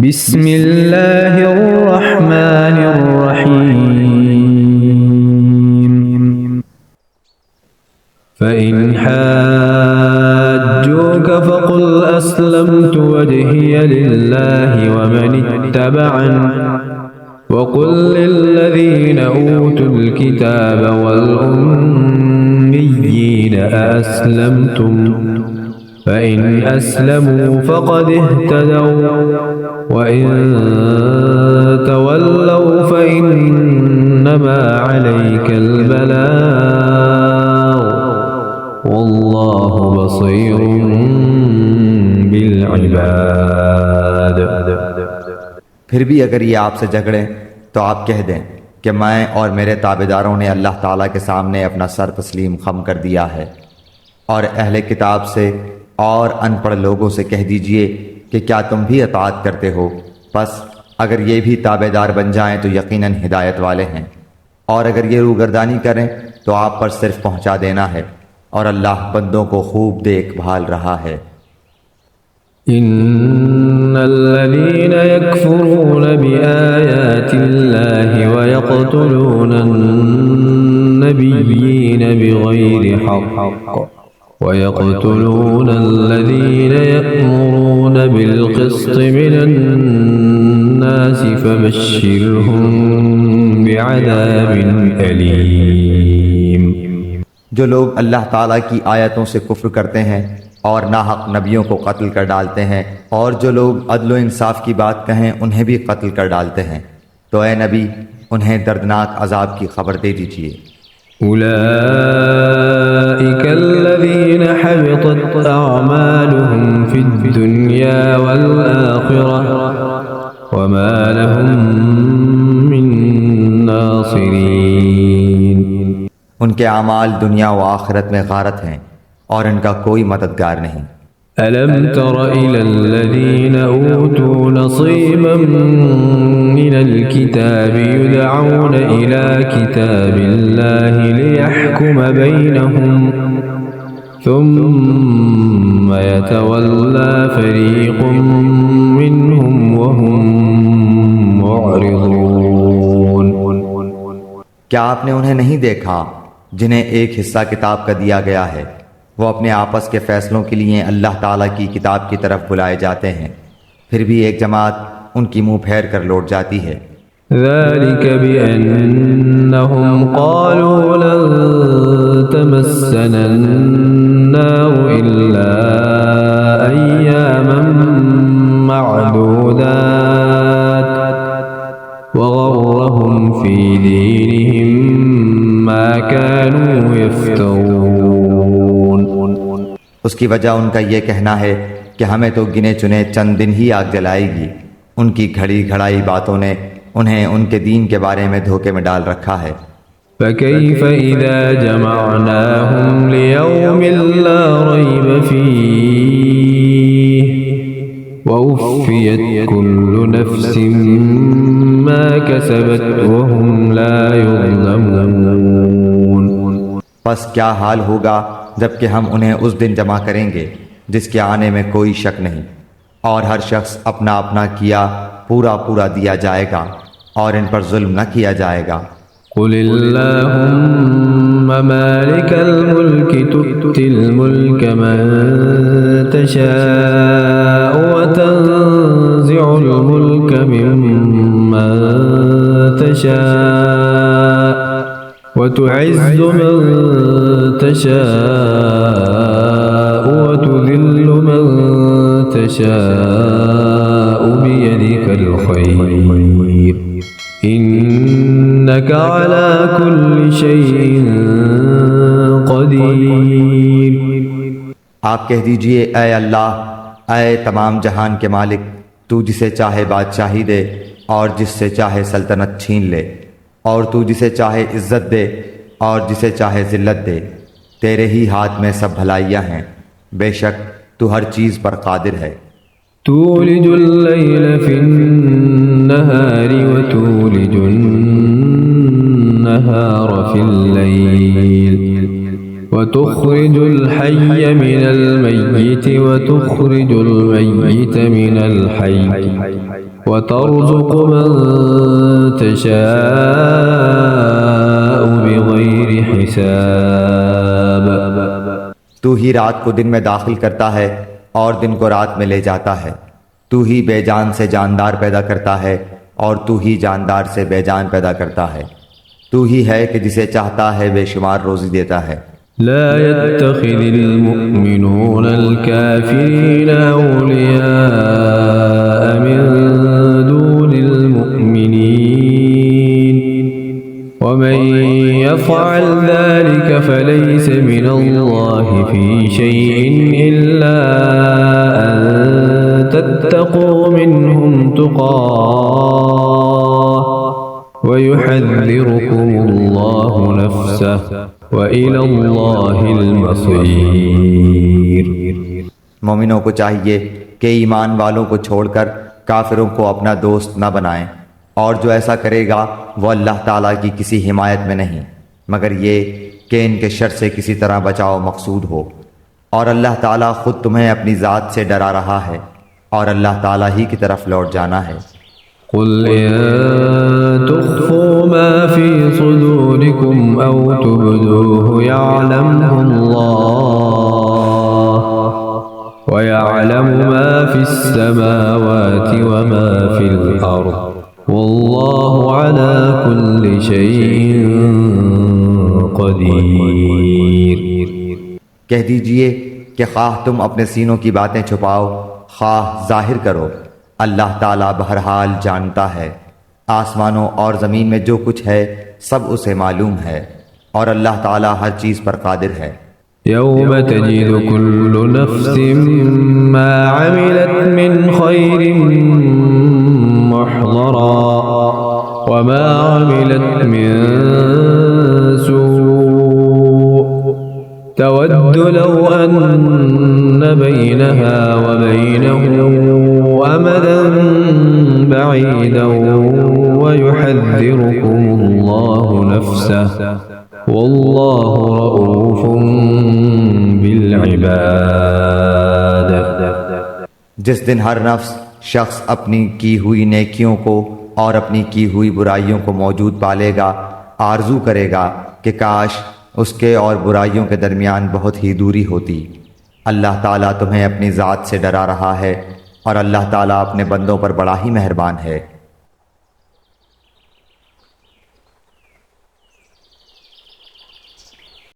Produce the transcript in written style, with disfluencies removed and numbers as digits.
بسم اللہ الرحمن الرحیم فإن حاجوك فقل أسلمت وجهي لله ومن اتبعني وقل للذين أوتوا الكتاب والأميين أأسلمتم فإن أسلموا فقد اهتدوا وإن تولوا فإنما عليك البلاغ والله بصير بالعباد۔ پھر بھی اگر یہ آپ سے جھگڑیں تو آپ کہہ دیں کہ میں اور میرے تابعداروں نے اللہ تعالیٰ کے سامنے اپنا سر تسلیم خم کر دیا ہے، اور اہل کتاب سے اور ان پڑھ لوگوں سے کہہ دیجئے کہ کیا تم بھی اطاعت کرتے ہو؟ پس اگر یہ بھی تابعدار بن جائیں تو یقیناً ہدایت والے ہیں، اور اگر یہ روگردانی کریں تو آپ پر صرف پہنچا دینا ہے، اور اللہ بندوں کو خوب دیکھ بھال رہا ہے۔ ان الذين يكفرون بآيات الله ويقتلون النبيين بغير حق ويقتلون الذين يأمرون بالقسط من الناس فبشرهم بعذاب أليم۔ جو لوگ اللہ تعالیٰ کی آیتوں سے کفر کرتے ہیں اور ناحق نبیوں کو قتل کر ڈالتے ہیں، اور جو لوگ عدل و انصاف کی بات کہیں انہیں بھی قتل کر ڈالتے ہیں، تو اے نبی انہیں دردناک عذاب کی خبر دے دیجیے۔ أولئك الذين حبطت أعمالهم في الدنيا والآخرة وما لهم من ناصرين۔ ان کے اعمال دنیا و آخرت میں غارت ہیں اور ان کا کوئی مددگار نہیں۔ ألم تر إلى الذين أوتوا نصيبا من الكتاب يدعون إلى كتاب الله ليحكم بينهم ثم يتولى فريق منهم وهم معرضون۔ کیا آپ نے انہیں نہیں دیکھا جنہیں ایک حصہ کتاب کا دیا گیا ہے، وہ اپنے آپس کے فیصلوں کے لیے اللہ تعالیٰ کی کتاب کی طرف بلائے جاتے ہیں، پھر بھی ایک جماعت ان کی منہ پھیر کر لوٹ جاتی ہے۔ ذلك بأنهم قالوا لن تمسنا النار إلا أياما معدودات وغرهم في دينهم ما كانوا يفترون۔ اس کی وجہ ان کا یہ کہنا ہے کہ ہمیں تو گنے چنے چند دن ہی آگ جلائے گی، ان کی گھڑی گھڑائی باتوں نے انہیں ان کے دین کے بارے میں دھوکے میں ڈال رکھا ہے۔ فكيف إذا جمعناهم ليوم لا ريب فيه ووفيت كل نفس ما كسبت وهم لا يظلمون۔ پس کیا حال ہوگا جب کہ ہم انہیں اس دن جمع کریں گے جس کے آنے میں کوئی شک نہیں، اور ہر شخص اپنا اپنا کیا پورا پورا دیا جائے گا، اور ان پر ظلم نہ کیا جائے گا۔ قل اللهم مالك الملك تؤتي الملك من تشاء وتنزع الملك ممن تشاء وتعز من تشاء وتذل من تشاء بيدك الخير إنك على كل شيء قدير۔ آپ کہہ دیجئے اے اللہ، اے تمام جہان کے مالک، تو جسے چاہے بادشاہی دے اور جس سے چاہے سلطنت چھین لے، اور تو جسے چاہے عزت دے اور جسے چاہے ذلت دے، تیرے ہی ہاتھ میں سب بھلائیاں ہیں، بے شک تو ہر چیز پر قادر ہے۔ تولج الليل في النهار وتولج النهار في الليل وتخرج الحي من الميت وتخرج الميت من الحي وترزق من تشاء بغير حساب۔ تو ہی رات کو دن میں داخل کرتا ہے اور دن کو رات میں لے جاتا ہے، تو ہی بے جان سے جاندار پیدا کرتا ہے اور تو ہی جاندار سے بے جان پیدا کرتا ہے، تو ہی ہے کہ جسے چاہتا ہے بے شمار روزی دیتا ہے۔ لا يتخذ المؤمنون الكافرين أولياء من دون المؤمنين ومن يفعل ذلك فليس من الله في شيء إلا أن تتقوا منهم تقاه ويحذركم الله نفسه وإلى الله المصير۔ مومنوں کو چاہیے کہ ایمان والوں کو چھوڑ کر کافروں کو اپنا دوست نہ بنائیں، اور جو ایسا کرے گا وہ اللہ تعالیٰ کی کسی حمایت میں نہیں مگر یہ کہ ان کے شر سے کسی طرح بچاؤ مقصود ہو، اور اللہ تعالیٰ خود تمہیں اپنی ذات سے ڈرا رہا ہے اور اللہ تعالیٰ ہی کی طرف لوٹ جانا ہے۔ قل إن تخفوا ما في صدوركم أو تبدوه يعلمه الله ويعلم ما في السماوات وما في الأرض والله على كل شيء قدير۔ کہہ دیجئے کہ خواہ تم اپنے سینوں کی باتیں چھپاؤ خواہ ظاہر کرو، اللہ تعالیٰ بہرحال جانتا ہے، آسمانوں اور زمین میں جو کچھ ہے سب اسے معلوم ہے، اور اللہ تعالیٰ ہر چیز پر قادر ہے۔ يوم تجد كل نفس ما عملت من خير محضرا وما عملت من سوء تود لو أن بينها وبينه أمدا بعيدا ويحذركم الله نفسه والله رؤوف بالعباد۔ جس دن ہر نفس شخص اپنی کی ہوئی نیکیوں کو اور اپنی کی ہوئی برائیوں کو موجود پالے گا، آرزو کرے گا کہ کاش اس کے اور برائیوں کے درمیان بہت ہی دوری ہوتی۔ اللہ تعالیٰ تمہیں اپنی ذات سے ڈرا رہا ہے اور اللہ تعالیٰ اپنے بندوں پر بڑا ہی مہربان ہے۔